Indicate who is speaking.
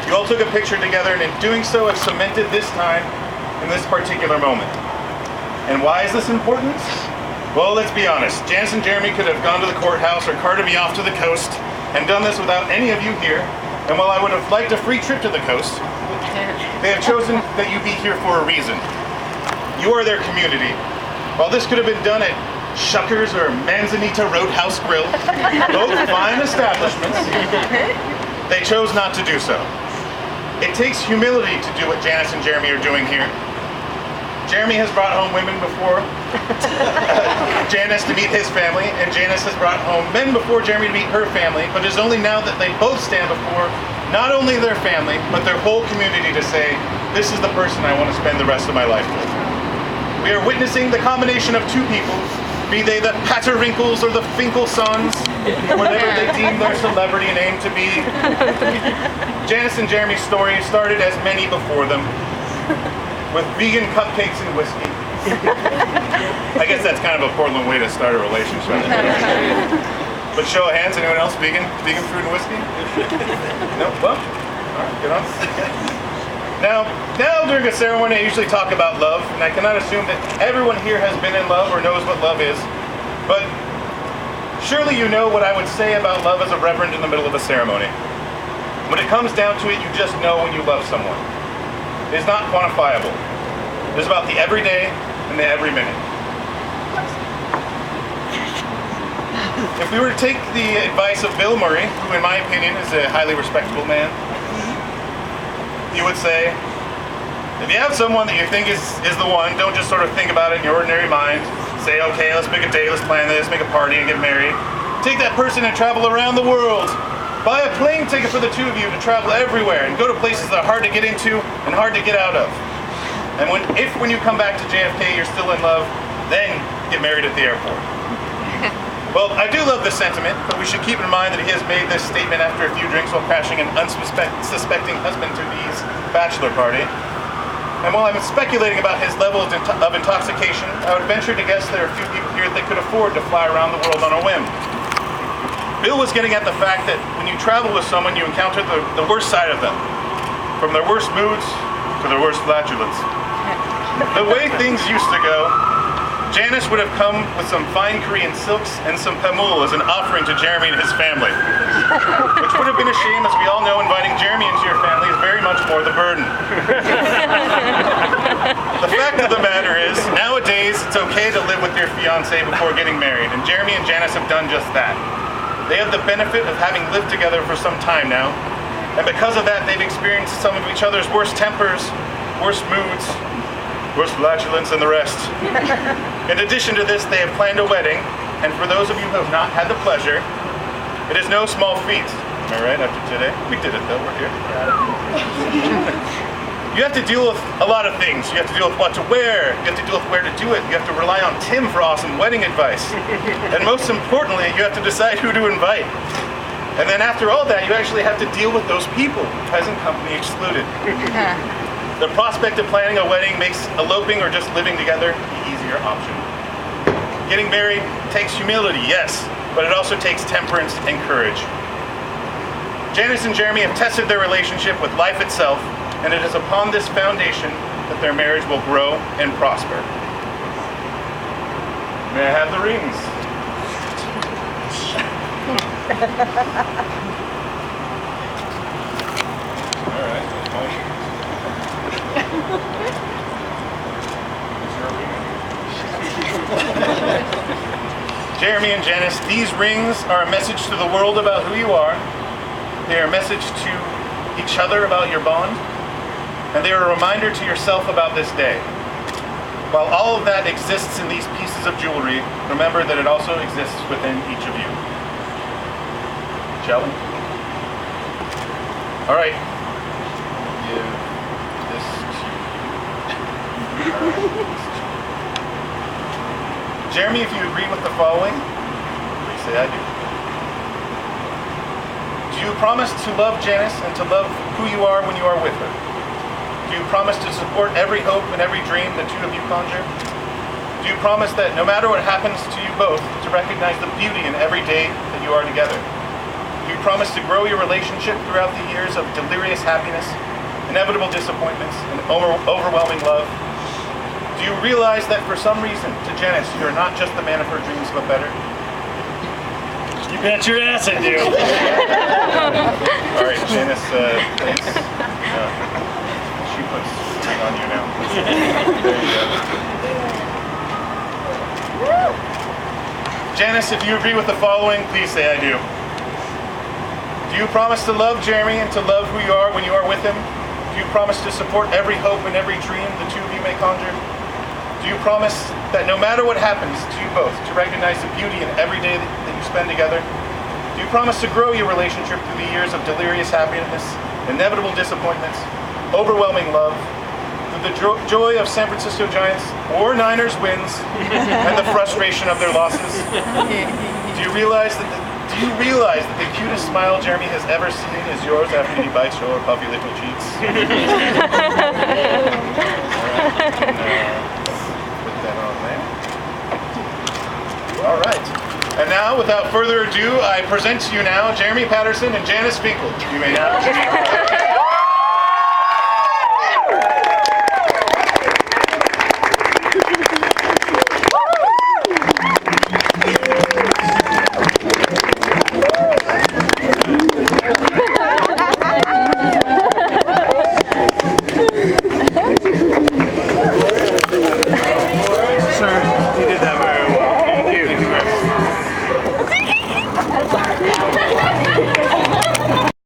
Speaker 1: You all took a picture together, and in doing so have cemented this time in this particular moment. And why is this important? Well, let's be honest. Janice and Jeremy could have gone to the courthouse or carted me off to the coast and done this without any of you here. And while I would have liked a free trip to the coast, they have chosen that you be here for a reason. You are their community. While this could have been done at Shuckers or Manzanita Roadhouse Grill, both fine establishments, they chose not to do so. It takes humility to do what Janice and Jeremy are doing here. Jeremy has brought home women before Janice to meet his family, and Janice has brought home men before Jeremy to meet her family, but it is only now that they both stand before not only their family, but their whole community to say, this is the person I want to spend the rest of my life with. We are witnessing the combination of two people, be they the Patterwinkles or the Finkelssons, whatever they deem their celebrity name to be. Janice and Jeremy's story started as many before them, with vegan cupcakes and whiskey. I guess that's kind of a Portland way to start a relationship. But show of hands, anyone else vegan food and whiskey? No? Well, all right, good on. Now during a ceremony I usually talk about love, and I cannot assume that everyone here has been in love or knows what love is, but surely you know what I would say about love as a reverend in the middle of a ceremony. When it comes down to it, you just know when you love someone. It is not quantifiable. It is about the everyday and the every minute. If we were to take the advice of Bill Murray, who in my opinion is a highly respectable man, he would say, if you have someone that you think is the one, don't just sort of think about it in your ordinary mind. Say, okay, let's make a day, let's plan this, make a party and get married. Take that person and travel around the world. Buy a plane ticket for the two of you to travel everywhere and go to places that are hard to get into and hard to get out of. And when you come back to JFK, you're still in love, then get married at the airport. Well, I do love this sentiment, but we should keep in mind that he has made this statement after a few drinks while crashing an unsuspecting husband-to-be's bachelor party. And while I'm speculating about his level of intoxication, I would venture to guess there are a few people here that could afford to fly around the world on a whim. Bill was getting at the fact that when you travel with someone, you encounter the worst side of them, from their worst moods to their worst flatulence. The way things used to go, Janice would have come with some fine Korean silks and some pamul as an offering to Jeremy and his family, which would have been a shame, as we all know inviting Jeremy into your family is very much more the burden. The fact of the matter is, nowadays it's okay to live with your fiancé before getting married, and Jeremy and Janice have done just that. They have the benefit of having lived together for some time now, and because of that, they've experienced some of each other's worst tempers, worst moods, worst flatulence, and the rest. In addition to this, they have planned a wedding, and for those of you who have not had the pleasure, it is no small feat. Am I right? After today? We did it though, we're here. You have to deal with a lot of things. You have to deal with what to wear. You have to deal with where to do it. You have to rely on Tim for awesome wedding advice. And most importantly, you have to decide who to invite. And then after all that, you actually have to deal with those people, present company excluded. The prospect of planning a wedding makes eloping or just living together the easier option. Getting married takes humility, yes, but it also takes temperance and courage. Janice and Jeremy have tested their relationship with life itself, and it is upon this foundation that their marriage will grow and prosper. May I have the rings? All right. Jeremy and Janice, these rings are a message to the world about who you are. They are a message to each other about your bond. And they are a reminder to yourself about this day. While all of that exists in these pieces of jewelry, remember that it also exists within each of you. Shall we? All right. Give this to you. Jeremy, if you agree with the following, please say I do. Do you promise to love Janice and to love who you are when you are with her? Do you promise to support every hope and every dream the two of you conjure? Do you promise that no matter what happens to you both, to recognize the beauty in every day that you are together? Do you promise to grow your relationship throughout the years of delirious happiness, inevitable disappointments, and overwhelming love? Do you realize that for some reason, to Janice, you're not just the man of her dreams, but better?
Speaker 2: You bet your ass I do.
Speaker 1: All right, Janice, thanks. She puts ring on you now. There you go. Janice, if you agree with the following, please say I do. Do you promise to love Jeremy and to love who you are when you are with him? Do you promise to support every hope and every dream the two of you may conjure? Do you promise that no matter what happens to you both, to recognize the beauty in every day that you spend together? Do you promise to grow your relationship through the years of delirious happiness, inevitable disappointments, overwhelming love, through the joy of San Francisco Giants or Niners wins, and the frustration of their losses? Do you realize that the cutest smile Jeremy has ever seen is yours after he bites your puffy little cheeks? Put that on there. All right. And now, without further ado, I present to you now Jeremy Patterson and Janice Finkel. You may now.